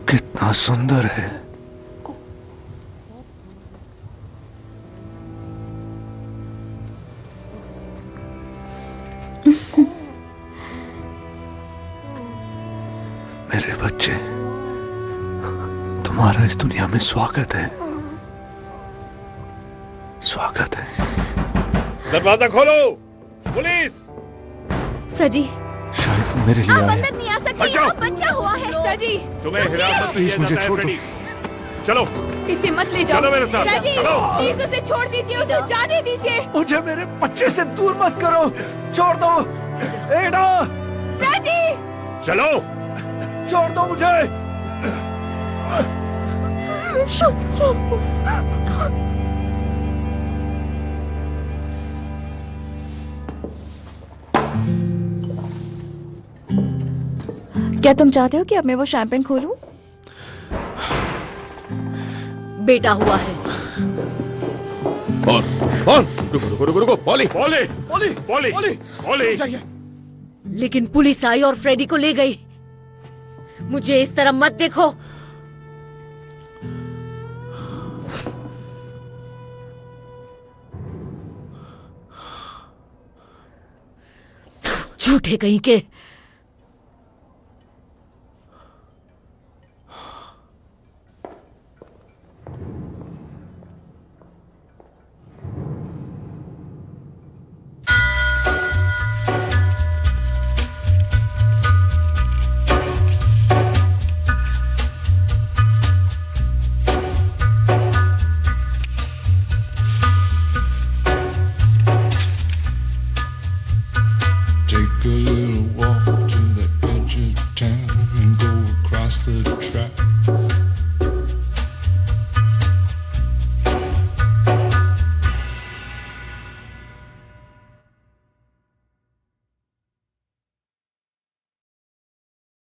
कितना सुंदर है। मेरे बच्चे, तुम्हारा इस दुनिया में स्वागत है। स्वागत है। दरवाजा खोलो, पुलिस। फ्रेडी, शायद वो मेरे लिए आप आया। अंदर नहीं आ सकते। आप बच्चा हुआ है फ्रेडी। तुम्हें हिरासत में प्लीज लिया मुझे जाता है, छोड़ दो। फ्रेडी। चलो इसे मत ले जाओ। चलो मेरे साथ, फ्रेडी, चलो। प्लीज उसे छोड़ दीजिए, उसे जाने दीजिए। मुझे मेरे बच्चे से दूर मत करो, छोड़ दो। एडा, फ्रेडी, चलो, छोड़ दो मुझे। क्या तुम चाहते हो कि अब मैं वो शैंपेन खोलूं? बेटा हुआ है। रुको रुको रुको, poly poly poly poly poly. लेकिन पुलिस आई और फ्रेडी को ले गई। मुझे इस तरह मत देखो। झूठे कहीं के।